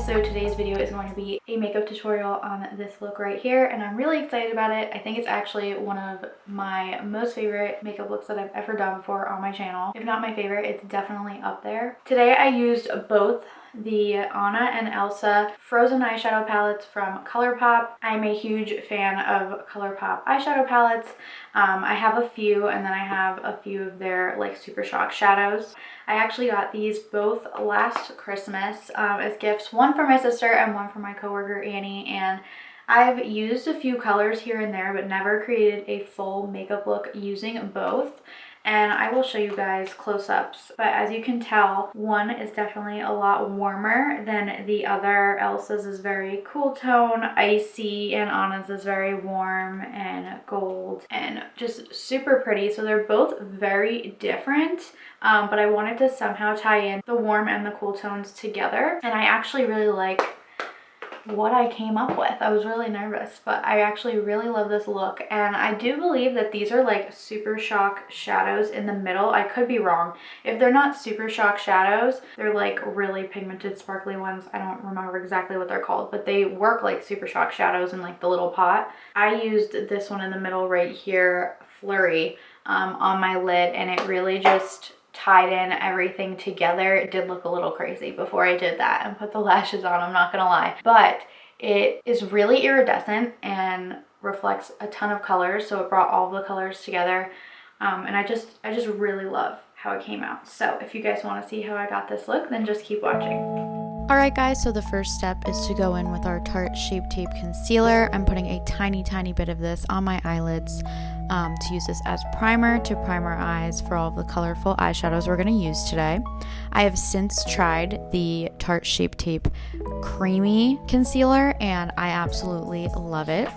so today's video is going to be a makeup tutorial on this look right here, and I'm really excited about it. I think it's actually one of my most favorite makeup looks that I've ever done before on my channel. If not my favorite, it's definitely up there. Today I used both the Anna and Elsa frozen eyeshadow palettes from Colourpop. I'm a huge fan of Colourpop eyeshadow palettes. I have a few, and then I have a few of their like Super Shock shadows. I actually got these both last Christmas as gifts, one for my sister and one for my coworker Annie, and I've used a few colors here and there but never created a full makeup look using both. And I will show you guys close-ups, but as you can tell, one is definitely a lot warmer than the other. Elsa's is very cool tone, icy, and Anna's is very warm and gold and just super pretty. So they're both very different, but I wanted to somehow tie in the warm and the cool tones together. And I actually really like what I came up with. I was really nervous, but I actually really love this look, and I do believe that these are like Super Shock shadows in the middle. I could be wrong. If they're not Super Shock shadows, they're like really pigmented sparkly ones. I don't remember exactly what they're called, but they work like Super Shock shadows in like the little pot. I used this one in the middle right here, Flurry, on my lid, and it really just tied in everything together. It did look a little crazy before I did that and put the lashes on, I'm not gonna lie, but it is really iridescent and reflects a ton of colors, so it brought all the colors together, and I just really love how it came out. So if you guys want to see how I got this look, then just keep watching. Alright guys, so the first step is to go in with our Tarte Shape Tape Concealer. I'm putting a tiny bit of this on my eyelids to use this as primer to prime our eyes for all of the colorful eyeshadows we're going to use today. I have since tried the Tarte Shape Tape Creamy Concealer and I absolutely love it.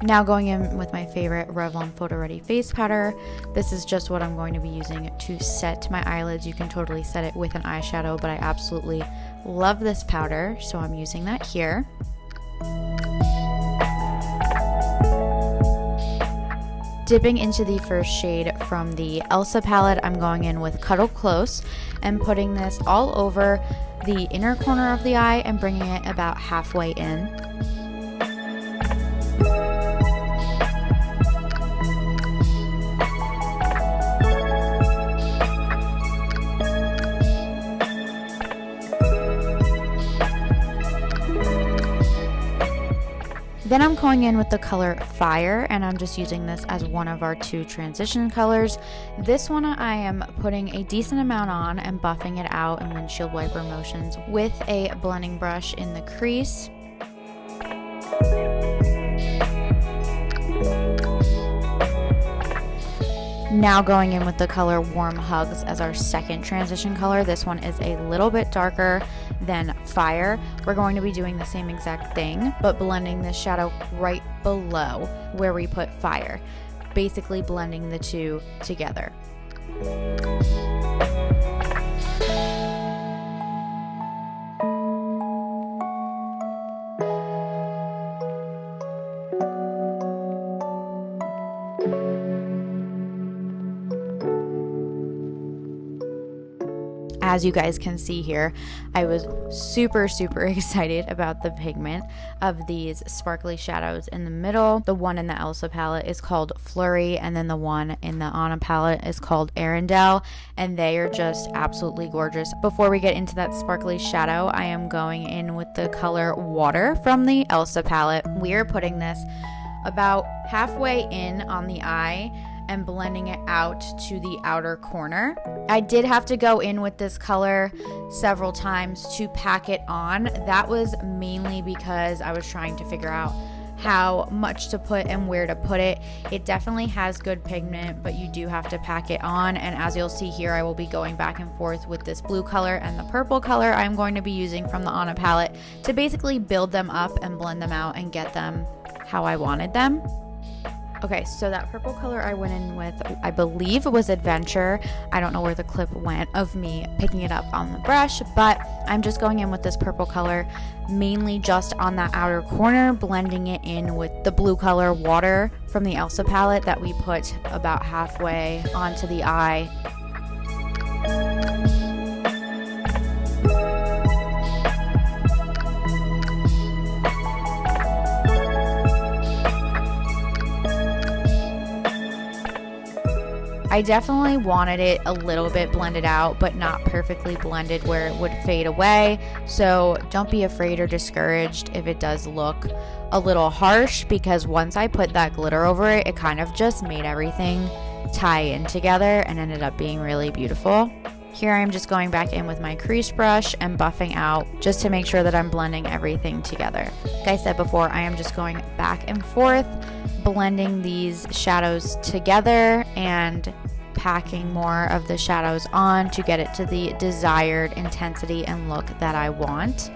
Now going in with my favorite Revlon Photo Ready face powder. This is just what I'm going to be using to set my eyelids. You can totally set it with an eyeshadow, but I absolutely love this powder, so I'm using that here. Dipping into the first shade from the Elsa palette, I'm going in with Cuddle Close and putting this all over the inner corner of the eye and bringing it about halfway in. Then I'm going in with the color Fire, and I'm just using this as one of our two transition colors. This one I am putting a decent amount on and buffing it out in windshield wiper motions with a blending brush in the crease. Now going in with the color Warm Hugs as our second transition color. This one is a little bit darker than Fire. We're going to be doing the same exact thing, but blending this shadow right below where we put Fire. Basically blending the two together. As you guys can see here, I was super excited about the pigment of these sparkly shadows in the middle. The one in the Elsa palette is called Flurry, and then the one in the Anna palette is called Arendelle, and they are just absolutely gorgeous. Before we get into that sparkly shadow, I am going in with the color Water from the Elsa palette. We are putting this about halfway in on the eye and blending it out to the outer corner. I did have to go in with this color several times to pack it on. That was mainly because I was trying to figure out how much to put and where to put it. It definitely has good pigment, but you do have to pack it on, and as you'll see here, I will be going back and forth with this blue color and the purple color I'm going to be using from the Anna palette to basically build them up and blend them out and get them how I wanted them. Okay, so that purple color I went in with, I believe it was Adventure. I don't know where the clip went of me picking it up on the brush, but I'm just going in with this purple color, mainly just on that outer corner, blending it in with the blue color Water from the Elsa palette that we put about halfway onto the eye. I definitely wanted it a little bit blended out, but not perfectly blended where it would fade away. So don't be afraid or discouraged if it does look a little harsh, because once I put that glitter over it, it kind of just made everything tie in together and ended up being really beautiful. Here I'm just going back in with my crease brush and buffing out just to make sure that I'm blending everything together. Like I said before, I am just going back and forth, blending these shadows together and packing more of the shadows on to get it to the desired intensity and look that I want.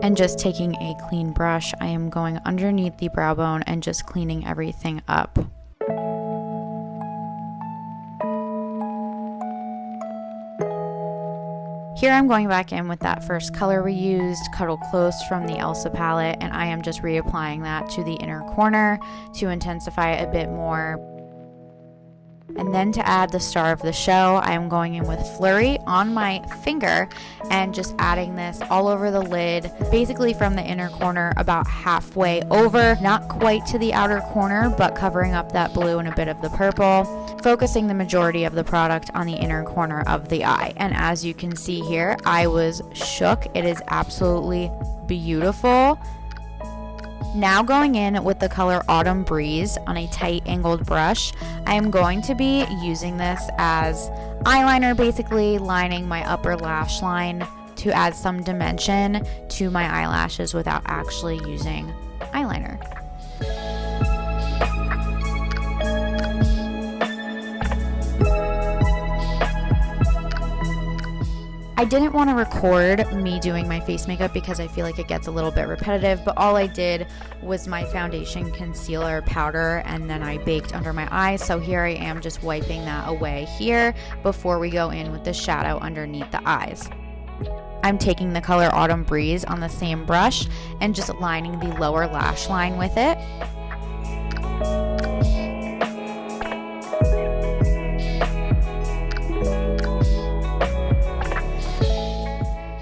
And just taking a clean brush, I am going underneath the brow bone and just cleaning everything up. Here I'm going back in with that first color we used, Cuddle Close from the Elsa palette, and I am just reapplying that to the inner corner to intensify it a bit more. And then to add the star of the show, I am going in with Flurry on my finger and just adding this all over the lid, basically from the inner corner about halfway over, not quite to the outer corner, but covering up that blue and a bit of the purple, focusing the majority of the product on the inner corner of the eye. And as you can see here, I was shook. It is absolutely beautiful. Now going in with the color Autumn Breeze on a tight angled brush, I am going to be using this as eyeliner, basically lining my upper lash line to add some dimension to my eyelashes without actually using eyeliner. I didn't want to record me doing my face makeup because I feel like it gets a little bit repetitive, but all I did was my foundation, concealer, powder, and then I baked under my eyes. So here I am just wiping that away here before we go in with the shadow underneath the eyes. I'm taking the color Autumn Breeze on the same brush and just lining the lower lash line with it.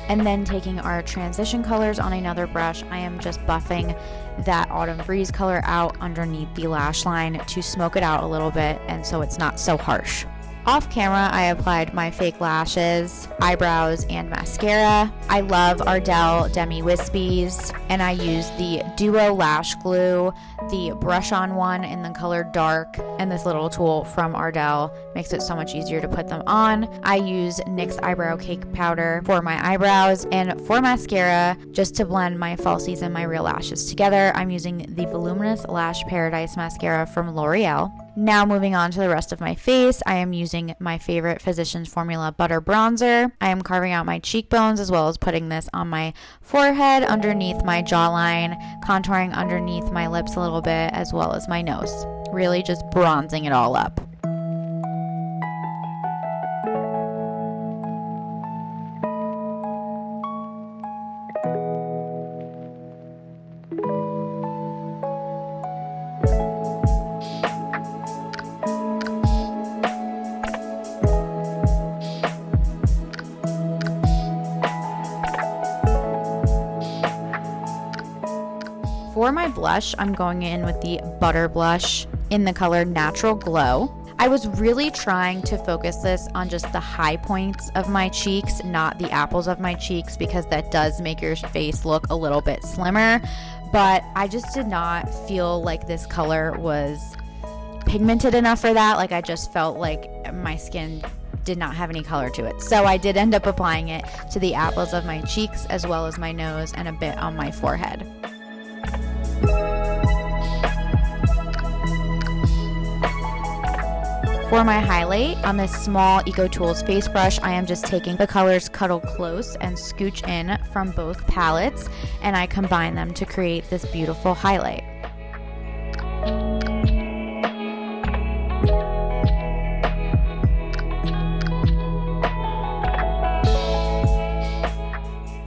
And then taking our transition colors on another brush, I am just buffing that Autumn Breeze color out underneath the lash line to smoke it out a little bit and so it's not so harsh. Off camera, I applied my fake lashes, eyebrows, and mascara. I love Ardell Demi Wispies, and I used the Duo Lash Glue, the brush-on one in the color Dark, and this little tool from Ardell makes it so much easier to put them on. I use NYX Eyebrow Cake Powder for my eyebrows, and for mascara, just to blend my falsies and my real lashes together, I'm using the Voluminous Lash Paradise Mascara from L'Oreal. Now moving on to the rest of my face, I am using my favorite Physicians Formula Butter Bronzer. I am carving out my cheekbones as well as putting this on my forehead, underneath my jawline, contouring underneath my lips a little bit, as well as my nose. Really just bronzing it all up. For my blush, I'm going in with the Butter Blush in the color Natural Glow. I was really trying to focus this on just the high points of my cheeks, not the apples of my cheeks, because that does make your face look a little bit slimmer. But I just did not feel like this color was pigmented enough for that. Like I just felt like my skin did not have any color to it. So I did end up applying it to the apples of my cheeks as well as my nose and a bit on my forehead. For my highlight, on this small Eco Tools face brush, I am just taking the colors Cuddle Close and Scooch In from both palettes, and I combine them to create this beautiful highlight.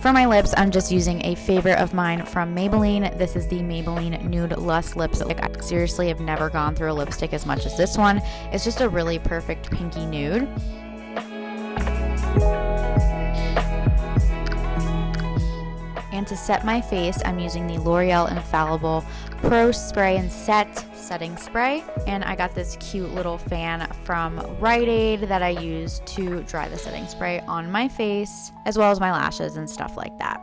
For my lips, I'm just using a favorite of mine from Maybelline. This is the Maybelline Nude Lush Lipstick. I seriously have never gone through a lipstick as much as this one. It's just a really perfect pinky nude. And to set my face, I'm using the L'Oreal Infallible Pro Spray and Set Setting Spray. And I got this cute little fan from Rite Aid that I use to dry the setting spray on my face, as well as my lashes and stuff like that.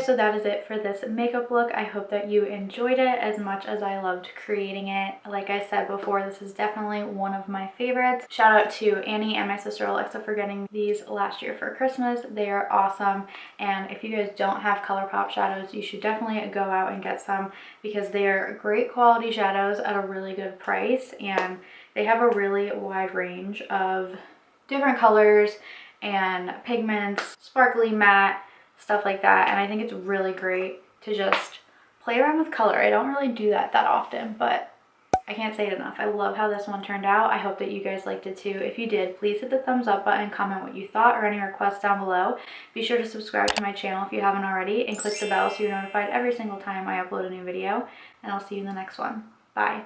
So that is it for this makeup look. I hope that you enjoyed it as much as I loved creating it. Like I said before, this is definitely one of my favorites. Shout out to Annie and my sister Alexa for getting these last year for Christmas. They are awesome, and if you guys don't have Colourpop shadows, you should definitely go out and get some because they are great quality shadows at a really good price, and they have a really wide range of different colors and pigments, sparkly, matte, stuff like that. And I think it's really great to just play around with color. I don't really do that often, but I can't say it enough. I love how this one turned out. I hope that you guys liked it too. If you did, please hit the thumbs up button, comment what you thought or any requests down below. Be sure to subscribe to my channel if you haven't already, and click the bell so you're notified every single time I upload a new video. And I'll see you in the next one. Bye.